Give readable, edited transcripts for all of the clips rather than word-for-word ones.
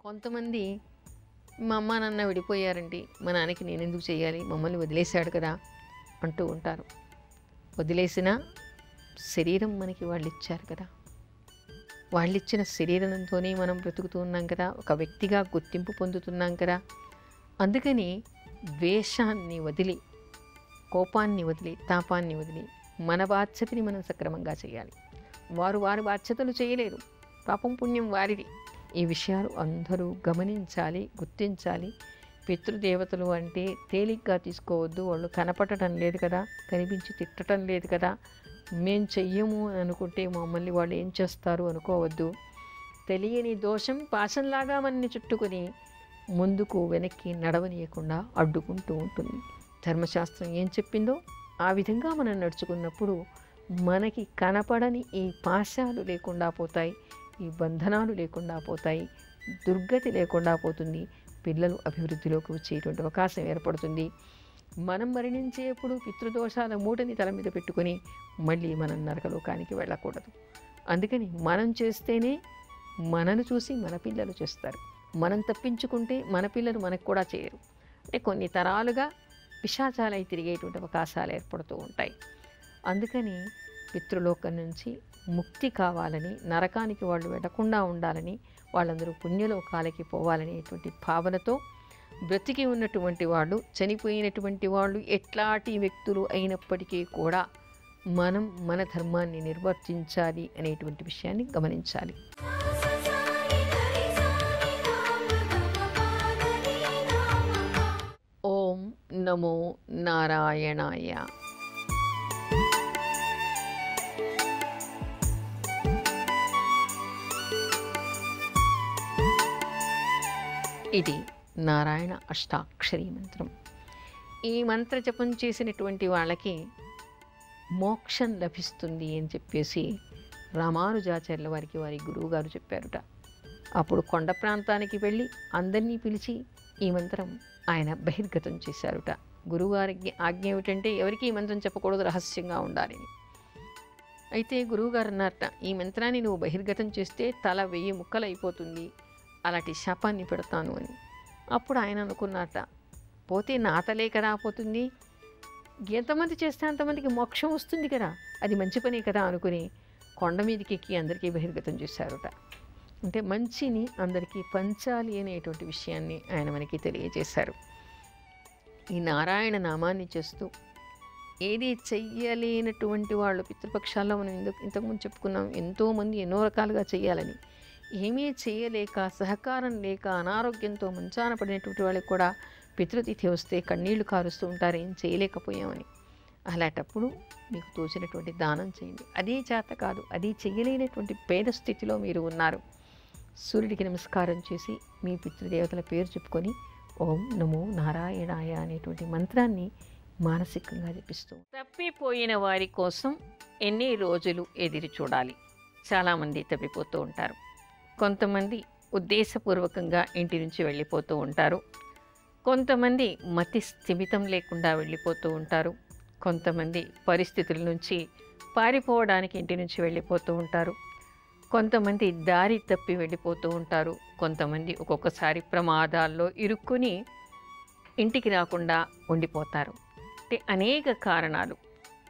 కొంతమంది మా అమ్మ నాన్న విడిపోయారండి, మా నాన్నకి నేనెందుకు చేయాలి, మమ్మల్ని వదిలేశాడు కదా అంటూ ఉంటారు. వదిలేసిన శరీరం మనకి వాళ్ళు ఇచ్చారు కదా, వాళ్ళిచ్చిన శరీరంతోనే మనం బ్రతుకుతూ ఉన్నాం కదా, ఒక వ్యక్తిగా గుర్తింపు పొందుతున్నాం కదా. అందుకని ద్వేషాన్ని వదిలి, కోపాన్ని వదిలి, తాపాన్ని వదిలి మన బాధ్యతని మనం సక్రమంగా చేయాలి. వారు వారి బాధ్యతలు చేయలేరు, పాపం పుణ్యం వారిది. ఈ విషయాలు అందరూ గమనించాలి, గుర్తించాలి. పితృదేవతలు అంటే తేలిగ్గా తీసుకోవద్దు. వాళ్ళు కనపడటం లేదు కదా, కనిపించి తిట్టడం లేదు కదా, మేం చెయ్యము అని అనుకుంటే మమ్మల్ని వాళ్ళు ఏం చేస్తారు అనుకోవద్దు. తెలియని దోషం పాశంలాగా మనని చుట్టుకొని ముందుకు వెనక్కి నడవనీయకుండా అడ్డుకుంటూ ఉంటుంది. ధర్మశాస్త్రం ఏం చెప్పిందో ఆ విధంగా మనం నడుచుకున్నప్పుడు మనకి కనపడని ఈ పాశాలు లేకుండా పోతాయి, ఈ బంధనాలు లేకుండా పోతాయి, దుర్గతి లేకుండా పోతుంది. పిల్లలు అభివృద్ధిలోకి వచ్చేటువంటి అవకాశం ఏర్పడుతుంది. మనం మరణించేప్పుడు పితృదోషాల మూటని తల మీద పెట్టుకొని మళ్ళీ మనం నరకలోకానికి వెళ్ళకూడదు. అందుకని మనం చేస్తేనే మనను చూసి మన పిల్లలు చేస్తారు. మనం తప్పించుకుంటే మన పిల్లలు మనకు కూడా చేయరు. అంటే కొన్ని తరాలుగా పిశాచాలై తిరిగేటువంటి అవకాశాలు ఏర్పడుతూ ఉంటాయి. అందుకని పితృలోకం నుంచి ముక్తి కావాలని, నరకానికి వాళ్ళు వెళ్లకుండా ఉండాలని, వాళ్ళందరూ పుణ్యలోకాలకి పోవాలనేటువంటి భావనతో బ్రతికి ఉన్నటువంటి వాళ్ళు, చనిపోయినటువంటి వాళ్ళు ఎట్లాంటి వ్యక్తులు అయినప్పటికీ కూడా మనం మన ధర్మాన్ని నిర్వర్తించాలి అనేటువంటి విషయాన్ని గమనించాలి. ఓం నమో నారాయణాయ. ఇది నారాయణ అష్టాక్షరీ మంత్రం. ఈ మంత్ర జపం చేసినటువంటి వాళ్ళకి మోక్షం లభిస్తుంది అని చెప్పేసి రామానుజాచార్యుల వారికి వారి గురువుగారు చెప్పారుట. అప్పుడు కొండ ప్రాంతానికి వెళ్ళి అందరినీ పిలిచి ఈ మంత్రం ఆయన బహిర్గతం చేశారుట. గురువుగారికి ఆజ్ఞ ఏమిటంటే ఎవరికి ఈ మంత్రం చెప్పకూడదు, రహస్యంగా ఉండాలని. అయితే గురువుగారు అన్నారట, ఈ మంత్రాన్ని నువ్వు బహిర్గతం చేస్తే తల 1000 ముక్కలు అయిపోతుంది, అలాంటి శాపాన్ని పెడతాను అని. అప్పుడు ఆయన అనుకున్నారట, పోతే నా తలే కదా పోతుంది, ఎంతమంది చేస్తే అంతమందికి మోక్షం వస్తుంది కదా, అది మంచి పనే కదా అనుకుని కొండ మీదకి ఎక్కి అందరికీ బహిర్గతం చేశారుట. అంటే మంచిని అందరికీ పంచాలి అనేటువంటి విషయాన్ని ఆయన మనకి తెలియజేశారు. ఈ నారాయణ నామాన్ని చేస్తూ ఏది చెయ్యలేనటువంటి వాళ్ళు, పితృపక్షాల్లో మనం ఇంతకుముందు చెప్పుకున్నాం, ఎంతోమంది ఎన్నో రకాలుగా చేయాలని, ఏమీ చేయలేక, సహకారం లేక, అనారోగ్యంతో మంచాన పడినటువంటి వాళ్ళకి కూడా పితృతిథి వస్తే కన్నీళ్లు కారుస్తూ ఉంటారు, ఏం చేయలేకపోయామని. అలాంటప్పుడు మీకు తోచినటువంటి దానం చేయండి. అదే చేత కాదు, అది చేయలేనటువంటి పేద స్థితిలో మీరు ఉన్నారు, సూర్యుడికి నమస్కారం చేసి మీ పితృదేవతల పేరు చెప్పుకొని ఓం నమో నారాయణాయ అనేటువంటి మంత్రాన్ని మానసికంగా జపిస్తూ, తప్పిపోయిన వారి కోసం ఎన్ని రోజులు ఎదురు చూడాలి. చాలామంది తప్పిపోతూ ఉంటారు. కొంతమంది ఉద్దేశపూర్వకంగా ఇంటి నుంచి వెళ్ళిపోతూ ఉంటారు, కొంతమంది మతి స్థిమితం లేకుండా వెళ్ళిపోతూ ఉంటారు, కొంతమంది పరిస్థితుల నుంచి పారిపోవడానికి ఇంటి నుంచి వెళ్ళిపోతూ ఉంటారు, కొంతమంది దారి తప్పి వెళ్ళిపోతూ ఉంటారు, కొంతమంది ఒక్కొక్కసారి ప్రమాదాల్లో ఇరుక్కుని ఇంటికి రాకుండా ఉండిపోతారు. అంటే అనేక కారణాలు.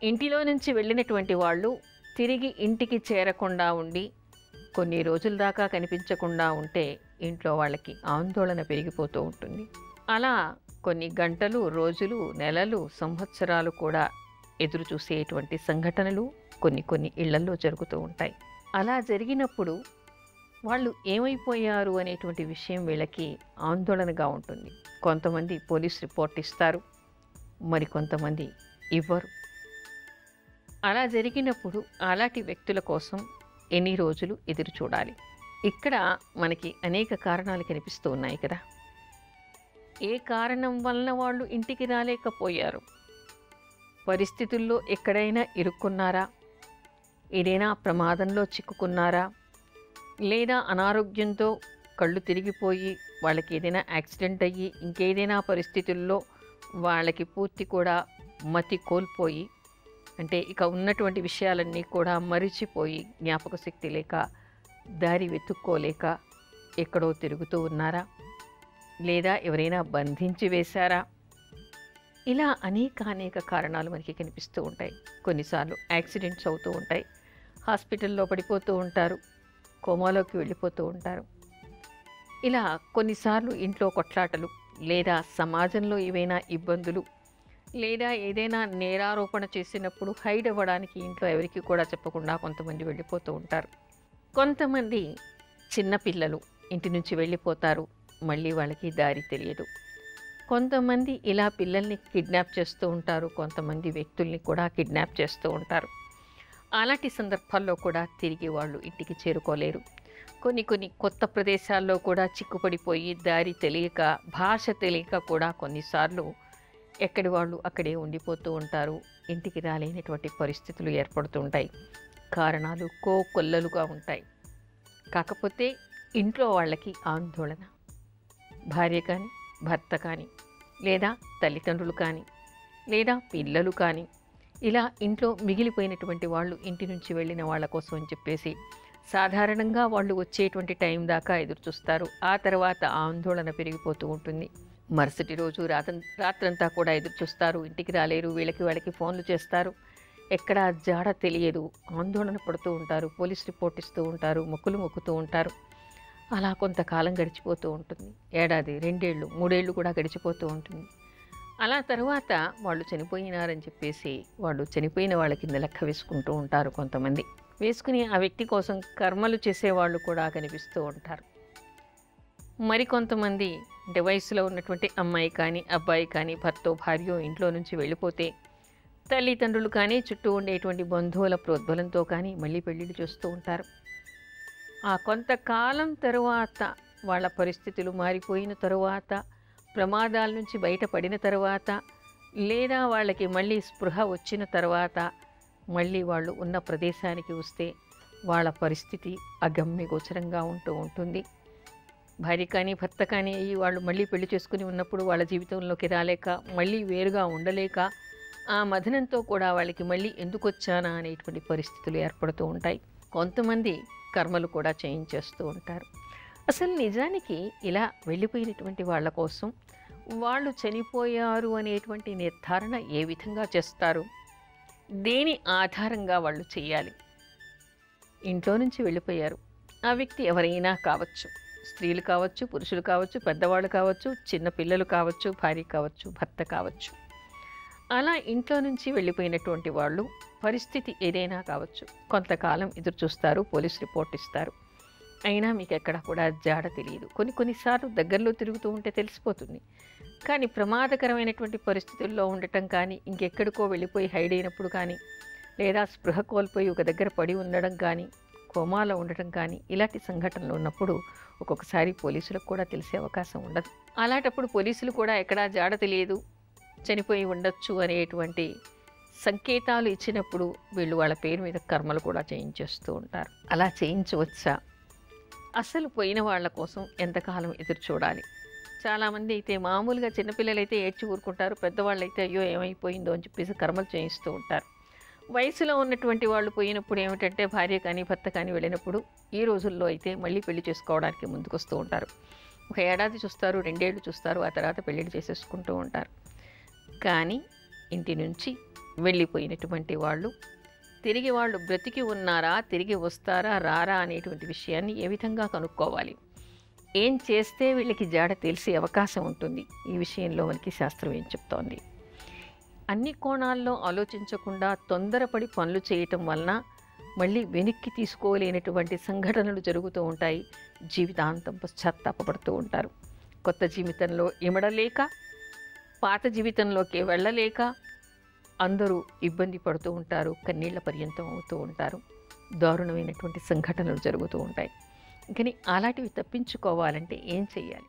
ఇంటిలో నుంచి వెళ్ళినటువంటి వాళ్ళు తిరిగి ఇంటికి చేరకుండా ఉండి కొన్ని రోజుల దాకా కనిపించకుండా ఉంటే ఇంట్లో వాళ్ళకి ఆందోళన పెరిగిపోతూ ఉంటుంది. అలా కొన్ని గంటలు, రోజులు, నెలలు, సంవత్సరాలు కూడా ఎదురు చూసేటువంటి సంఘటనలు కొన్ని ఇళ్లల్లో జరుగుతూ ఉంటాయి. అలా జరిగినప్పుడు వాళ్ళు ఏమైపోయారు అనేటువంటి విషయం వీళ్ళకి ఆందోళనగా ఉంటుంది. కొంతమంది పోలీస్ రిపోర్ట్ ఇస్తారు, మరికొంతమంది ఇవ్వరు. అలా జరిగినప్పుడు అలాంటి వ్యక్తుల కోసం ఎన్ని రోజులు ఎదురు చూడాలి? ఇక్కడ మనకి అనేక కారణాలు కనిపిస్తూ ఉన్నాయి కదా. ఏ కారణం వలన వాళ్ళు ఇంటికి రాలేకపోయారు? పరిస్థితుల్లో ఎక్కడైనా ఇరుక్కున్నారా? ఏదైనా ప్రమాదంలో చిక్కుకున్నారా? లేదా అనారోగ్యంతో కళ్ళు తిరిగిపోయి వాళ్ళకి ఏదైనా యాక్సిడెంట్ అయ్యి ఇంకేదైనా పరిస్థితుల్లో వాళ్ళకి పూర్తి కూడా మతి కోల్పోయి, అంటే ఇక ఉన్నటువంటి విషయాలన్నీ కూడా మరిచిపోయి, జ్ఞాపక శక్తి లేక, దారి వెతుక్కోలేక ఎక్కడో తిరుగుతూ ఉన్నారా, లేదా ఎవరైనా బంధించి వేశారా? ఇలా అనేక కారణాలు మనకి కనిపిస్తూ ఉంటాయి. కొన్నిసార్లు యాక్సిడెంట్స్ అవుతూ ఉంటాయి, హాస్పిటల్లో పడిపోతూ ఉంటారు, కోమాలోకి వెళ్ళిపోతూ ఉంటారు. ఇలా కొన్నిసార్లు ఇంట్లో కొట్లాటలు, లేదా సమాజంలో ఏవైనా ఇబ్బందులు, లేదా ఏదైనా నేరారోపణ చేసినప్పుడు హైడ్ అవ్వడానికి ఇంట్లో ఎవరికి కూడా చెప్పకుండా కొంతమంది వెళ్ళిపోతూ ఉంటారు. కొంతమంది చిన్నపిల్లలు ఇంటి నుంచి వెళ్ళిపోతారు, మళ్ళీ వాళ్ళకి దారి తెలియదు. కొంతమంది ఇలా పిల్లల్ని కిడ్నాప్ చేస్తూ ఉంటారు, కొంతమంది వ్యక్తుల్ని కూడా కిడ్నాప్ చేస్తూ ఉంటారు. అలాంటి సందర్భాల్లో కూడా తిరిగి వాళ్ళు ఇంటికి చేరుకోలేరు. కొన్ని కొత్త ప్రదేశాల్లో కూడా చిక్కుపడిపోయి దారి తెలియక, భాష తెలియక కూడా కొన్నిసార్లు ఎక్కడి వాళ్ళు అక్కడే ఉండిపోతూ ఉంటారు. ఇంటికి రాలేనటువంటి పరిస్థితులు ఏర్పడుతూ ఉంటాయి. కారణాలు కోకొల్లలుగా ఉంటాయి. కాకపోతే ఇంట్లో వాళ్ళకి ఆందోళన, భార్య కానీ, భర్త కానీ, లేదా తల్లిదండ్రులు కానీ, లేదా పిల్లలు కానీ, ఇలా ఇంట్లో మిగిలిపోయినటువంటి వాళ్ళు ఇంటి నుంచి వెళ్ళిన వాళ్ళ కోసం అని చెప్పేసి సాధారణంగా వాళ్ళు వచ్చేటువంటి టైం దాకా ఎదురు చూస్తారు. ఆ తర్వాత ఆందోళన పెరిగిపోతూ ఉంటుంది. మరుసటి రోజు రాత్రంతా కూడా ఎదురు చూస్తారు, ఇంటికి రాలేరు, వాళ్ళకి ఫోన్లు చేస్తారు, ఎక్కడ జాడ తెలియదు, ఆందోళన పడుతూ ఉంటారు, పోలీస్ రిపోర్ట్ ఇస్తూ ఉంటారు, మొక్కులు మొక్కుతూ ఉంటారు. అలా కొంతకాలం గడిచిపోతూ ఉంటుంది. ఏడాది, 2 ఏళ్ళు, 3 ఏళ్ళు కూడా గడిచిపోతూ ఉంటుంది. అలా తర్వాత వాళ్ళు చనిపోయినారని చెప్పేసి వాళ్ళు చనిపోయిన వాళ్ళ కింద లెక్క వేసుకుంటూ ఉంటారు. కొంతమంది వేసుకుని ఆ వ్యక్తి కోసం కర్మలు చేసేవాళ్ళు కూడా కనిపిస్తూ ఉంటారు. మరికొంతమంది అంటే వయసులో ఉన్నటువంటి అమ్మాయి కానీ, అబ్బాయి కానీ, భర్తో భార్యో ఇంట్లో నుంచి వెళ్ళిపోతే తల్లిదండ్రులు కానీ, చుట్టూ ఉండేటువంటి బంధువుల ప్రోద్బలంతో కానీ మళ్ళీ పెళ్ళిళ్ళు చేస్తూ ఉంటారు. ఆ కొంతకాలం తరువాత వాళ్ళ పరిస్థితులు మారిపోయిన తరువాత, ప్రమాదాల నుంచి బయటపడిన తరువాత, లేదా వాళ్ళకి మళ్ళీ స్పృహ వచ్చిన తర్వాత మళ్ళీ వాళ్ళు ఉన్న ప్రదేశానికి వస్తే వాళ్ళ పరిస్థితి అగమ్యగోచరంగా ఉంటూ ఉంటుంది. భార్య కానీ, భర్త కానీ అయ్యి వాళ్ళు మళ్ళీ పెళ్లి చేసుకుని ఉన్నప్పుడు వాళ్ళ జీవితంలోకి రాలేక, మళ్ళీ వేరుగా ఉండలేక, ఆ మదనంతో కూడా వాళ్ళకి మళ్ళీ ఎందుకు వచ్చానా అనేటువంటి పరిస్థితులు ఏర్పడుతూ ఉంటాయి. కొంతమంది కర్మలు కూడా చేయించేస్తూ ఉంటారు. అసలు నిజానికి ఇలా వెళ్ళిపోయినటువంటి వాళ్ళ కోసం వాళ్ళు చనిపోయారు అనేటువంటి నిర్ధారణ ఏ విధంగా చేస్తారు? దేని ఆధారంగా వాళ్ళు చేయాలి? ఇంట్లో నుంచి వెళ్ళిపోయారు, ఆ వ్యక్తి ఎవరైనా కావచ్చు, స్త్రీలు కావచ్చు, పురుషులు కావచ్చు, పెద్దవాళ్ళు కావచ్చు, చిన్నపిల్లలు కావచ్చు, భార్య కావచ్చు, భర్త కావచ్చు. అలా ఇంట్లో నుంచి వెళ్ళిపోయినటువంటి వాళ్ళు పరిస్థితి ఏదైనా కావచ్చు, కొంతకాలం ఎదురు చూస్తారు, పోలీస్ రిపోర్ట్ ఇస్తారు, అయినా మీకు ఎక్కడ కూడా జాడ తెలియదు. కొన్నిసార్లు దగ్గరలో తిరుగుతూ ఉంటే తెలిసిపోతుంది. కానీ ప్రమాదకరమైనటువంటి పరిస్థితుల్లో ఉండటం కానీ, ఇంకెక్కడికో వెళ్ళిపోయి హైడ్ అయినప్పుడు కానీ, లేదా స్పృహ కోల్పోయి ఒక దగ్గర పడి ఉండడం కానీ, కోమాలో ఉండటం కానీ, ఇలాంటి సంఘటనలు ఉన్నప్పుడు ఒక్కొక్కసారి పోలీసులకు కూడా తెలిసే అవకాశం ఉండదు. అలాంటప్పుడు పోలీసులు కూడా ఎక్కడా జాడ తెలియదు, చనిపోయి ఉండొచ్చు అనేటువంటి సంకేతాలు ఇచ్చినప్పుడు వీళ్ళు వాళ్ళ పేరు మీద కర్మలు కూడా చేయించేస్తూ ఉంటారు. అలా చేయించవచ్చా? అసలు పోయిన వాళ్ళ కోసం ఎంతకాలం ఎదురు చూడాలి? చాలామంది అయితే మామూలుగా చిన్నపిల్లలైతే ఏడ్చి ఊరుకుంటారు, పెద్దవాళ్ళు అయితే అయ్యో ఏమైపోయిందో అని చెప్పేసి కర్మలు చేయిస్తూ ఉంటారు. వయసులో ఉన్నటువంటి వాళ్ళు పోయినప్పుడు ఏమిటంటే భార్య కానీ, భర్త కానీ వెళ్ళినప్పుడు ఈ రోజుల్లో అయితే మళ్ళీ పెళ్లి చేసుకోవడానికి ముందుకొస్తూ ఉంటారు. 1 ఏడాది చూస్తారు, 2 ఏళ్ళు చూస్తారు, ఆ తర్వాత పెళ్ళిళ్ళు చేసేసుకుంటూ ఉంటారు. కానీ ఇంటి నుంచి వెళ్ళిపోయినటువంటి వాళ్ళు తిరిగి వాళ్ళు బ్రతికి ఉన్నారా, తిరిగి వస్తారా, రారా అనేటువంటి విషయాన్ని ఏ విధంగా కనుక్కోవాలి? ఏం చేస్తే వీళ్ళకి జాడ తెలిసే అవకాశం ఉంటుంది? ఈ విషయంలో మనకి శాస్త్రం ఏం చెప్తోంది? అన్ని కోణాల్లో ఆలోచించకుండా తొందరపడి పనులు చేయటం వలన మళ్ళీ వెనక్కి తీసుకోలేనటువంటి సంఘటనలు జరుగుతూ ఉంటాయి. జీవితాంతం పశ్చాత్తాపపడుతూ ఉంటారు. కొత్త జీవితంలో ఇమడలేక, పాత జీవితంలోకి వెళ్ళలేక అందరూ ఇబ్బంది పడుతూ ఉంటారు, కన్నీళ్ల పర్యంతం అవుతూ ఉంటారు. దారుణమైనటువంటి సంఘటనలు జరుగుతూ ఉంటాయి. కానీ అలాంటివి తప్పించుకోవాలంటే ఏం చేయాలి?